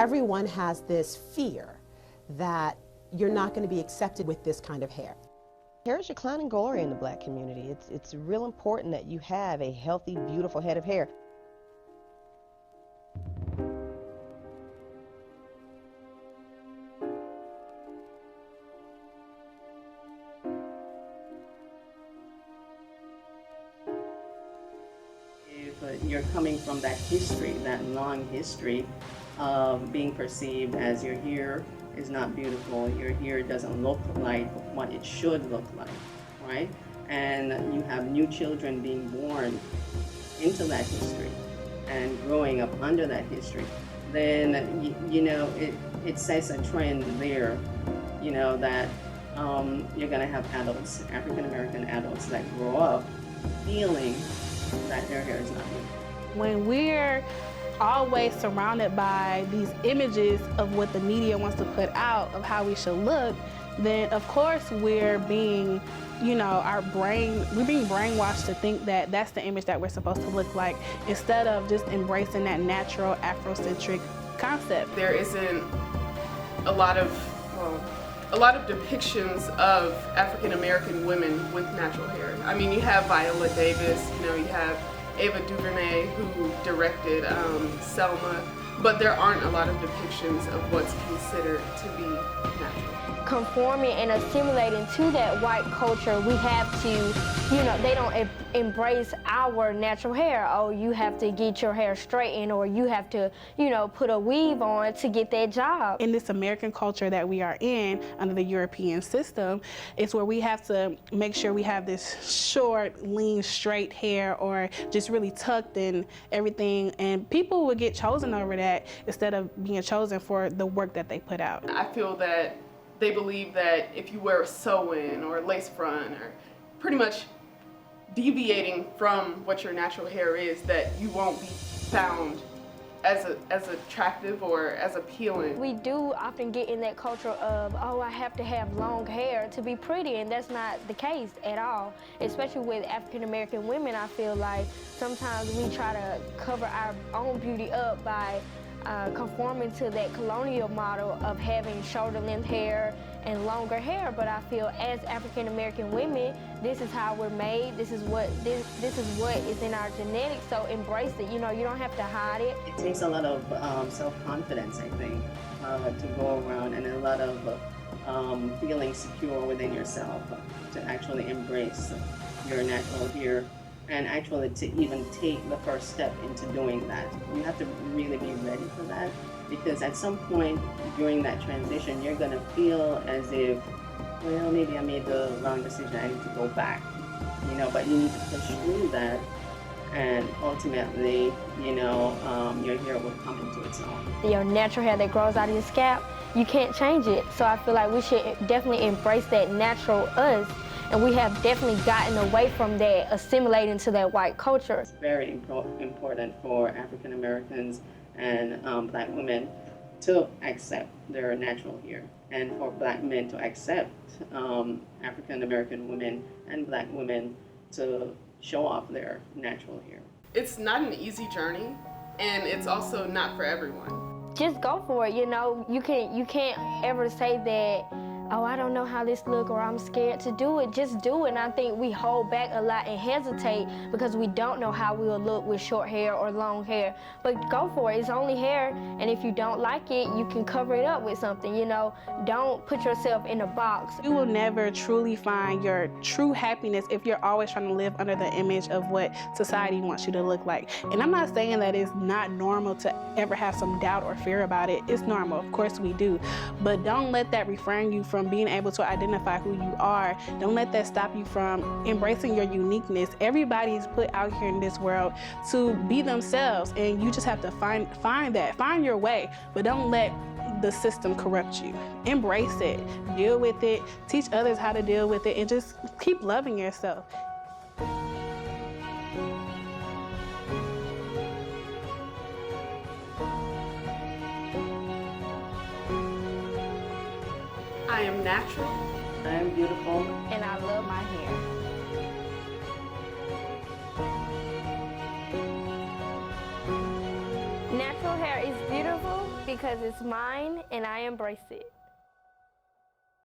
everyone has this fear that you're not going to be accepted with this kind of hair. Hair is your crown and glory in the Black community. It's real important that you have a healthy, beautiful head of hair. If you're coming from that history, that long history of being perceived as your hair is not beautiful, your hair doesn't look like what it should look like, right? And you have new children being born into that history and growing up under that history, then you know it sets a trend there, you know, that you're going to have adults, African American adults, that grow up feeling that their hair is not beautiful. When we're always surrounded by these images of what the media wants to put out of how we should look, then of course we're being, you know, we're being brainwashed to think that that's the image that we're supposed to look like, instead of just embracing that natural Afrocentric concept. There isn't a lot of depictions of African American women with natural hair. I mean, you have Viola Davis, you know, you have Ava DuVernay, who directed Selma, but there aren't a lot of depictions of what's considered to be natural. Conforming and assimilating to that white culture, we have to, you know, they don't embrace our natural hair. Oh, you have to get your hair straightened, or you have to, you know, put a weave on to get that job. In this American culture that we are in, under the European system, it's where we have to make sure we have this short, lean, straight hair, or just really tucked and everything, and people would get chosen over that instead of being chosen for the work that they put out. I feel that they believe that if you wear a sew-in or a lace front, or pretty much deviating from what your natural hair is, that you won't be found as attractive or as appealing. We do often get in that culture of, oh, I have to have long hair to be pretty, and that's not the case at all. Especially with African American women, I feel like sometimes we try to cover our own beauty up by conforming to that colonial model of having shoulder-length hair and longer hair. But I feel as African American women, this is how we're made. This is what is in our genetics. So embrace it. You know, you don't have to hide it. It takes a lot of self-confidence, I think, to go around, and a lot of feeling secure within yourself to actually embrace your natural hair, and actually to even take the first step into doing that. You have to really be ready for that, because at some point during that transition, you're gonna feel as if, well, maybe I made the wrong decision, I need to go back, you know, but you need to push through that, and ultimately, you know, your hair will come into its own. Your natural hair that grows out of your scalp, you can't change it. So I feel like we should definitely embrace that natural us. And we have definitely gotten away from that, assimilating to that white culture. It's very important for African Americans and Black women to accept their natural hair, and for Black men to accept African American women and Black women to show off their natural hair. It's not an easy journey, and it's also not for everyone. Just go for it, you know. You can't ever say that, oh, I don't know how this look, or I'm scared to do it. Just do it. And I think we hold back a lot and hesitate because we don't know how we'll look with short hair or long hair. But go for it. It's only hair, and if you don't like it, you can cover it up with something, you know. Don't put yourself in a box. You will never truly find your true happiness if you're always trying to live under the image of what society wants you to look like. And I'm not saying that it's not normal to ever have some doubt or fear about it. It's normal, of course we do. But don't let that refrain you from being able to identify who you are. Don't let that stop you from embracing your uniqueness. Everybody is put out here in this world to be themselves, and you just have to find your way, but don't let the system corrupt you. Embrace it, deal with it, teach others how to deal with it, and just keep loving yourself. I am natural. I am beautiful. And I love my hair. Natural hair is beautiful because it's mine and I embrace it.